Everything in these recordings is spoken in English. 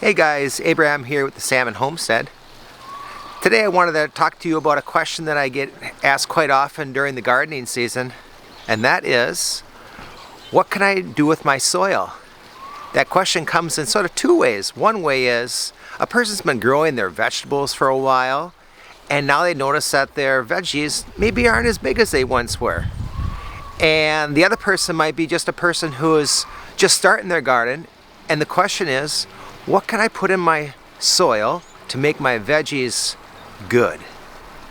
Hey guys, Abraham here with the Suburban Homestead. Today I wanted to talk to you about a question that I get asked quite often during the gardening season, and that is, what can I do with my soil? That question comes in sort of two ways. One way is, a person's been growing their vegetables for a while, and now they notice that their veggies maybe aren't as big as they once were. And the other person might be just a person who is just starting their garden, and the question is, what can I put in my soil to make my veggies good,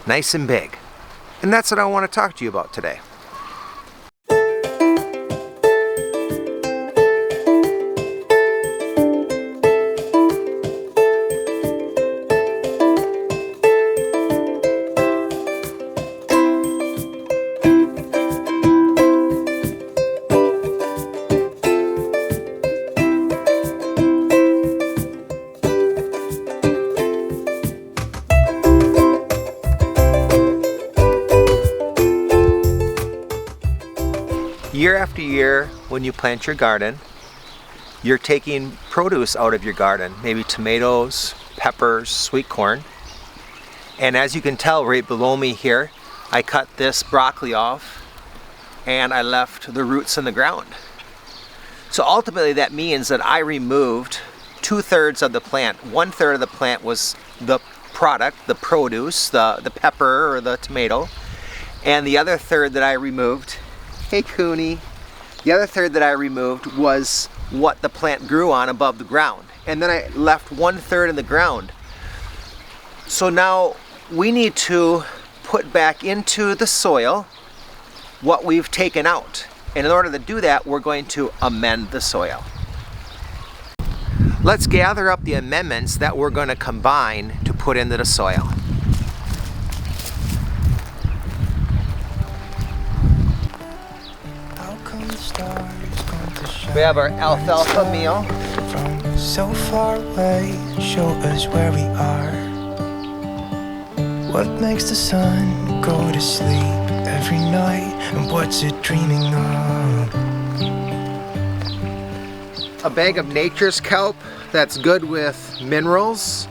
nice and big? And that's what I want to talk to you about today. Year after year, when you plant your garden, you're taking produce out of your garden, maybe tomatoes, peppers, sweet corn. And as you can tell right below me here, I cut this broccoli off and I left the roots in the ground. So ultimately that means that I removed 2/3 of the plant. 1/3 of the plant was the product, the produce, the pepper or the tomato. And the other third that I removed, hey Cooney. The other third that I removed was what the plant grew on above the ground. And then I left 1/3 in the ground. So now we need to put back into the soil what we've taken out. And in order to do that, we're going to amend the soil. Let's gather up the amendments that we're going to combine to put into the soil. We have our alfalfa meal. From so far away, show us where we are. What makes the sun go to sleep every night, and what's it dreaming of? A bag of nature's kelp that's good with minerals.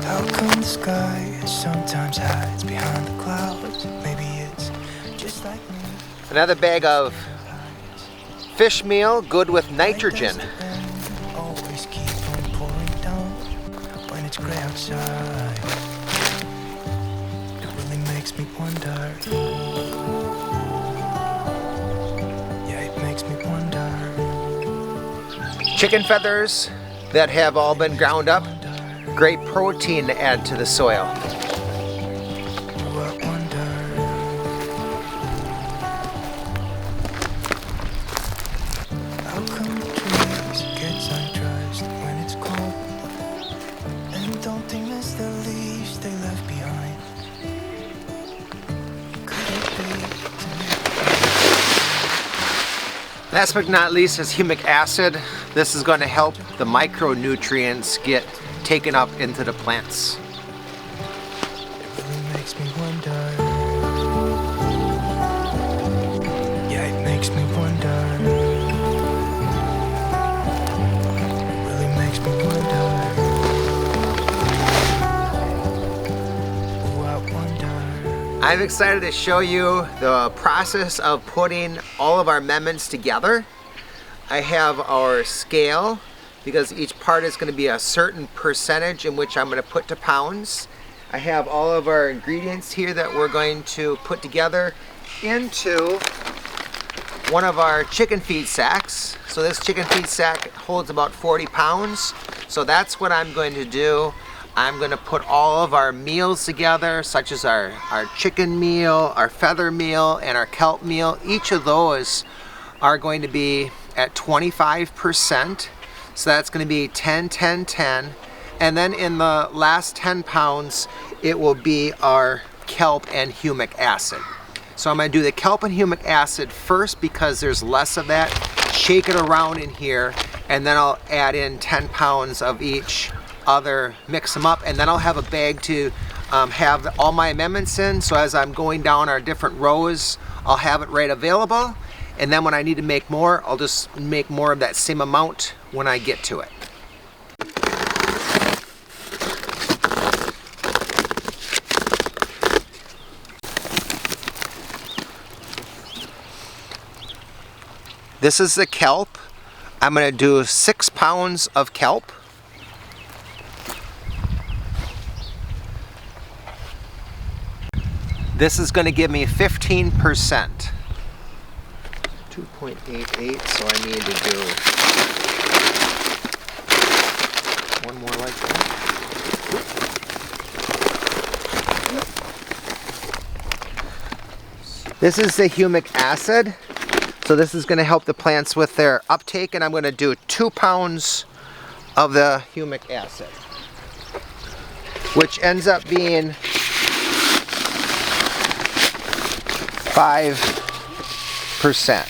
How come the sky sometimes hides behind the clouds? Maybe it's just like me. Another bag of fish meal, good with nitrogen. Always keep on pouring down when it's gray outside. It really makes me wonder. Yeah, it makes me wonder. Chicken feathers that have all been ground up. Great protein to add to the soil. How come the trees get undressed when it's cold? And don't they miss the leaves they left behind? Could it be to Last but not least is humic acid. This is going to help the micronutrients get taken up into the plants. It really makes me wonder. Yeah, it makes me wonder. It really makes me wonder. Oh, I wonder. I'm excited to show you the process of putting all of our amendments together. I have our scale, because each part is going to be a certain percentage in which I'm going to put to pounds. I have all of our ingredients here that we're going to put together into one of our chicken feed sacks. So this chicken feed sack holds about 40 pounds. So that's what I'm going to do. I'm going to put all of our meals together, such as our chicken meal, our feather meal, and our kelp meal. Each of those are going to be at 25%. So that's going to be 10, 10, 10. And then in the last 10 pounds, it will be our kelp and humic acid. So I'm going to do the kelp and humic acid first because there's less of that. Shake it around in here, and then I'll add in 10 pounds of each other, mix them up, and then I'll have a bag to have all my amendments in. So as I'm going down our different rows, I'll have it right available. And then when I need to make more, I'll just make more of that same amount when I get to it. This is the kelp. I'm going to do 6 pounds of kelp. This is going to give me 15%. 2.88, so I need to do one more like that. This is the humic acid. So this is going to help the plants with their uptake, and I'm going to do 2 pounds of the humic acid, which ends up being 5%.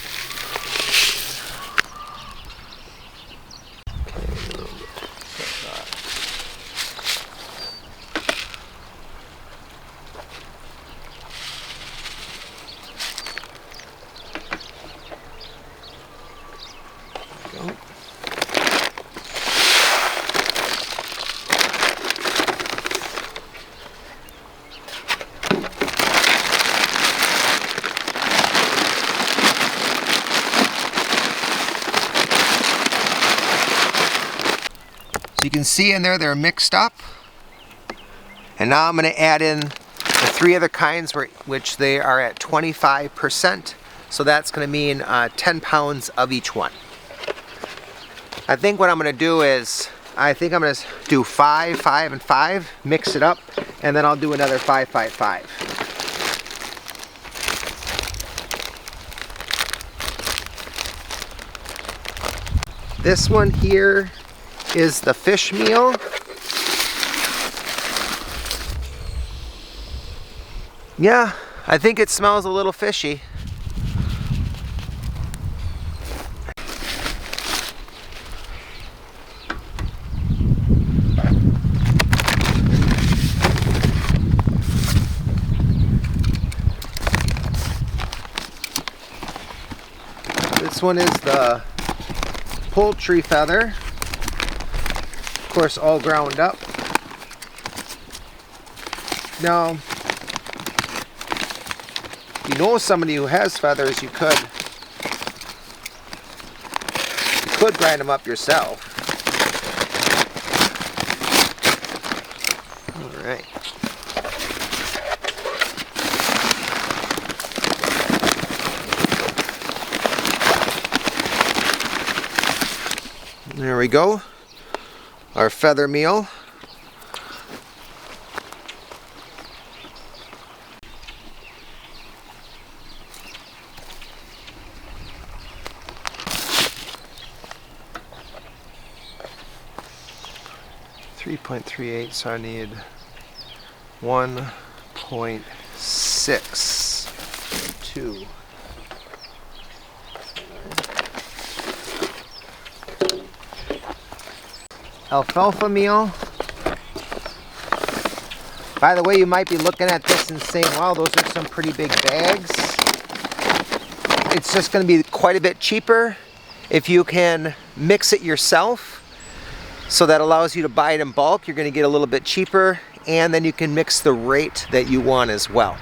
So you can see in there they're mixed up. And now I'm going to add in the 3 other kinds which they are at 25%. So that's going to mean 10 pounds of each one. I think what I'm going to do is, I think I'm going to do 5, 5, and 5, mix it up, and then I'll do another 5, 5, 5. This one here is the fish meal. Yeah, I think it smells a little fishy. This one is the poultry feather. Of course, all ground up. Now, if you know somebody who has feathers, you could grind them up yourself. All right. There we go. Our feather meal. .38, so I need 1.62. Alfalfa meal. By the way, you might be looking at this and saying, wow, those are some pretty big bags. It's just going to be quite a bit cheaper if you can mix it yourself. So that allows you to buy it in bulk. You're going to get a little bit cheaper, and then you can mix the rate that you want as well.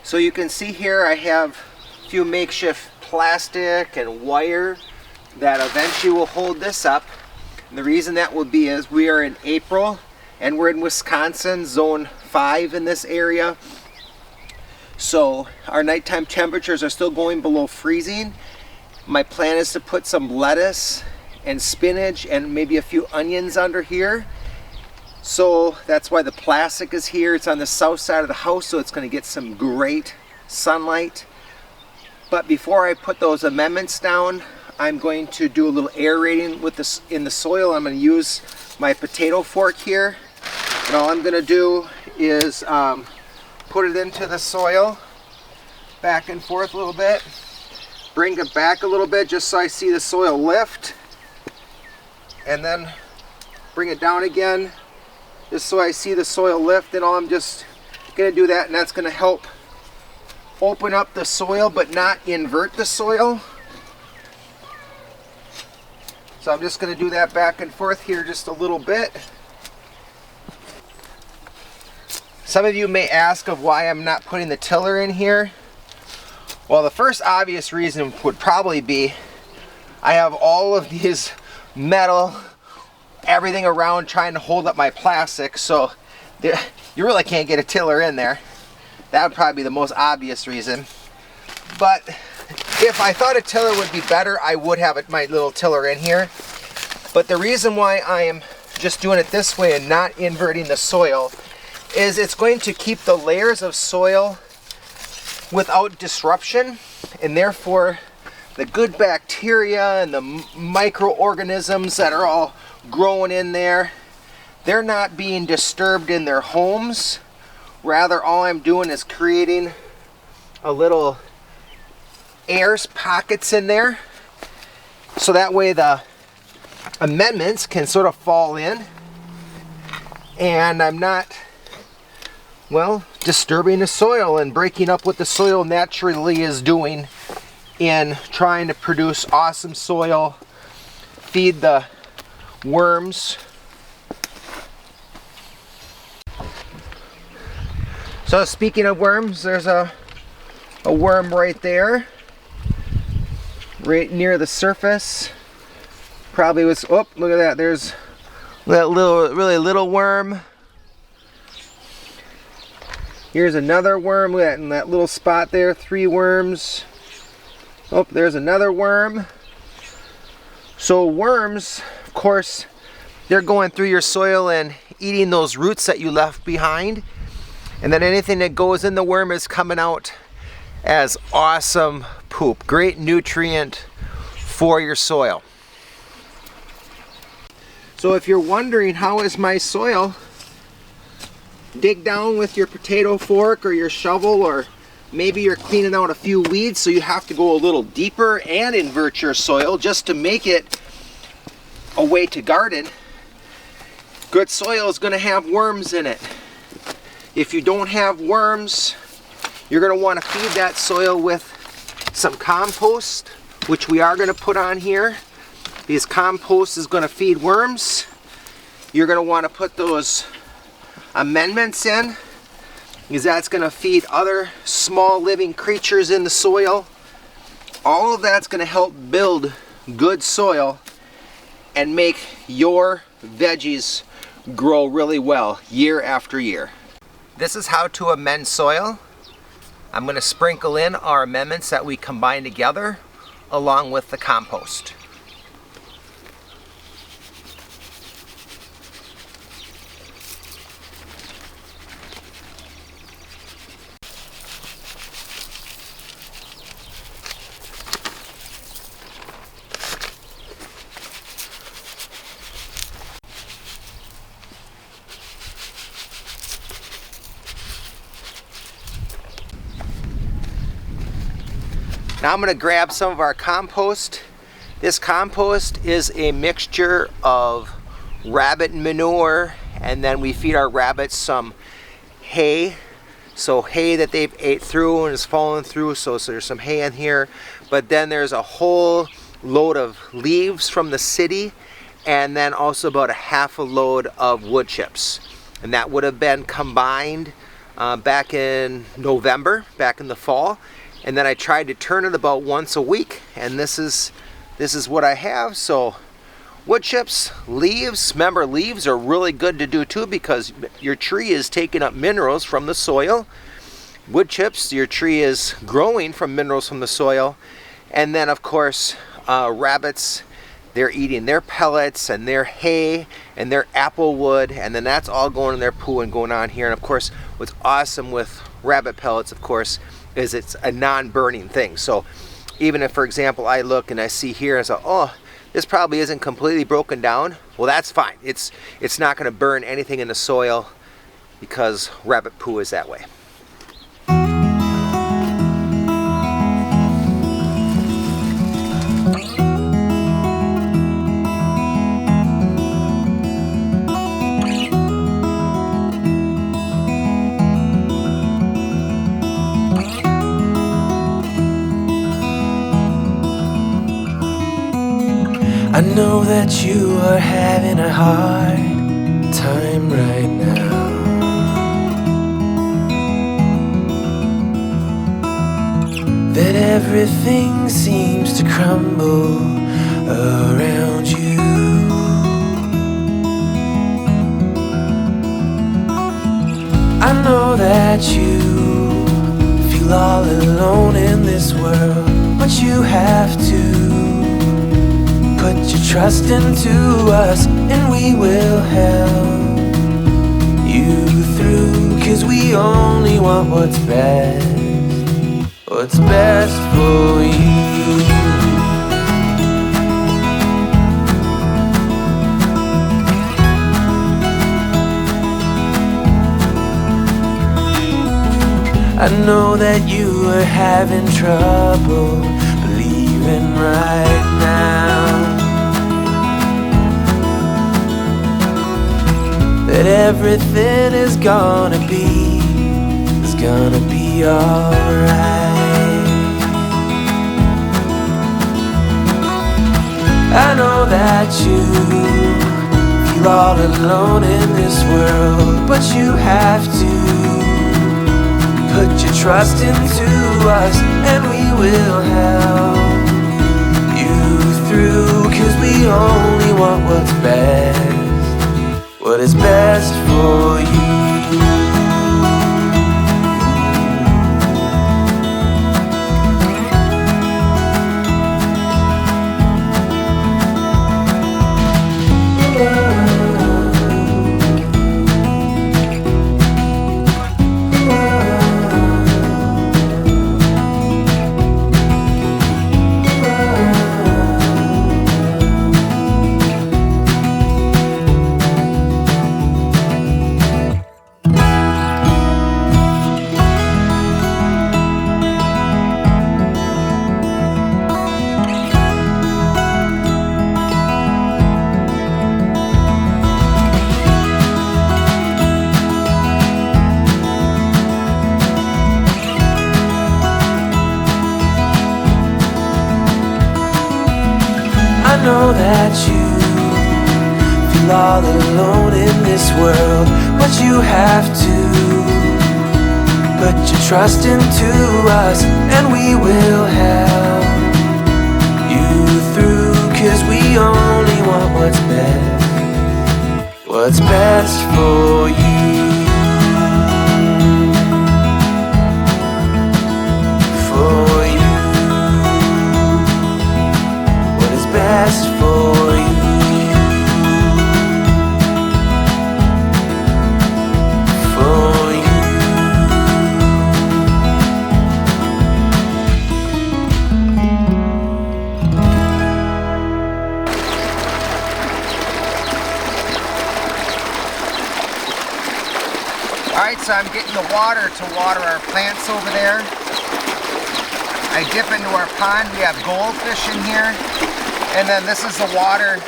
So you can see here I have a few makeshift plastic and wire that eventually will hold this up. And the reason that will be is we are in April and we're in Wisconsin, zone 5 in this area. So our nighttime temperatures are still going below freezing. My plan is to put some lettuce and spinach and maybe a few onions under here. So that's why the plastic is here. It's on the south side of the house, so it's going to get some great sunlight. But before I put those amendments down, I'm going to do a little aerating with this in the soil. I'm going to use my potato fork here. And all I'm going to do is put it into the soil, back and forth a little bit. Bring it back a little bit just so I see the soil lift. And then bring it down again, just so I see the soil lift. And all I'm just going to do that, and that's going to help open up the soil but not invert the soil. So I'm just going to do that back and forth here just a little bit. Some of you may ask of why I'm not putting the tiller in here. Well, the first obvious reason would probably be I have all of these metal, everything around trying to hold up my plastic, so you really can't get a tiller in there. That would probably be the most obvious reason. But if I thought a tiller would be better, I would have my little tiller in here. But the reason why I am just doing it this way and not inverting the soil is it's going to keep the layers of soil without disruption, and therefore the good bacteria and the microorganisms that are all growing in there, they're not being disturbed in their homes. Rather, all I'm doing is creating a little air pockets in there, so that way the amendments can sort of fall in and I'm not, well, disturbing the soil and breaking up what the soil naturally is doing in trying to produce awesome soil, feed the worms. So speaking of worms, there's a worm right there, right near the surface. Probably was, oh, look at that, there's that really little worm. Here's another worm, look at that, in that little spot there, 3 worms. Oh, there's another worm. So worms, of course, they're going through your soil and eating those roots that you left behind. And then anything that goes in the worm is coming out as awesome poop. Great nutrient for your soil. So if you're wondering how is my soil, dig down with your potato fork or your shovel, or maybe you're cleaning out a few weeds so you have to go a little deeper and invert your soil just to make it a way to garden. Good soil is going to have worms in it. If you don't have worms, you're going to want to feed that soil with some compost, which we are going to put on here. Because compost is going to feed worms. You're going to want to put those amendments in, because that's going to feed other small living creatures in the soil. All of that's going to help build good soil and make your veggies grow really well year after year. This is how to amend soil. I'm going to sprinkle in our amendments that we combine together along with the compost. Now I'm going to grab some of our compost. This compost is a mixture of rabbit manure, and then we feed our rabbits some hay. So hay that they've ate through and is fallen through, so there's some hay in here. But then there's a whole load of leaves from the city, and then also about a half a load of wood chips. And that would have been combined back in November, back in the fall, and then I tried to turn it about once a week, and this is what I have. So wood chips, leaves. Remember, leaves are really good to do too because your tree is taking up minerals from the soil. Wood chips, your tree is growing from minerals from the soil. And then of course, rabbits, they're eating their pellets and their hay and their apple wood, and then that's all going in their poo and going on here. And of course, what's awesome with rabbit pellets, of course, is it's a non-burning thing. So even if, for example, I look and I see here and say, oh, this probably isn't completely broken down, well, that's fine. It's not going to burn anything in the soil because rabbit poo is that way. I know that you are having a hard time right now. That everything seems to crumble around you. I know that you feel all alone in this world, but you have to put your trust into us, and we will help you through. 'Cause we only want what's best for you. I know that you are having trouble believing right now that everything is gonna be alright. I know that you feel all alone in this world, but you have to put your trust into us, and we will help you through. 'Cause we only want what's best, what is best for you. I know that you feel all alone in this world, but you have to put your trust into us, and we will help you through. 'Cause we only want what's best for you. For you. What is best for you. For you. Alright, so I'm getting the water to water our plants over there. I dip into our pond. We have goldfish in here. And then this is the water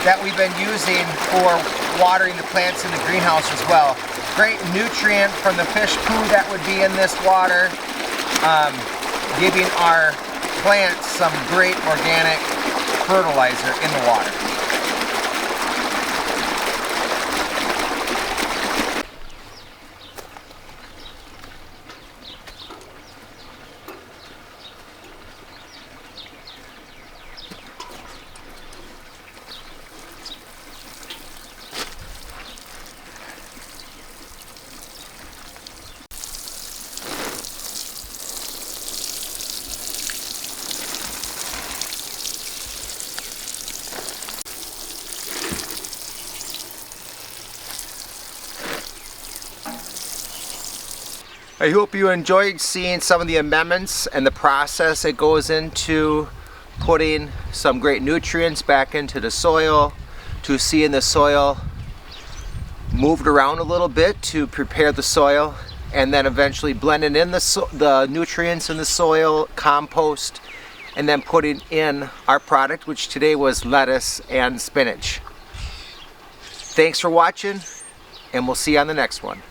that we've been using for watering the plants in the greenhouse as well. Great nutrient from the fish poo that would be in this water, giving our plants some great organic fertilizer in the water. I hope you enjoyed seeing some of the amendments and the process that goes into putting some great nutrients back into the soil, to seeing the soil moved around a little bit to prepare the soil, and then eventually blending in the nutrients in the soil, compost, and then putting in our product, which today was lettuce and spinach. Thanks for watching, and we'll see you on the next one.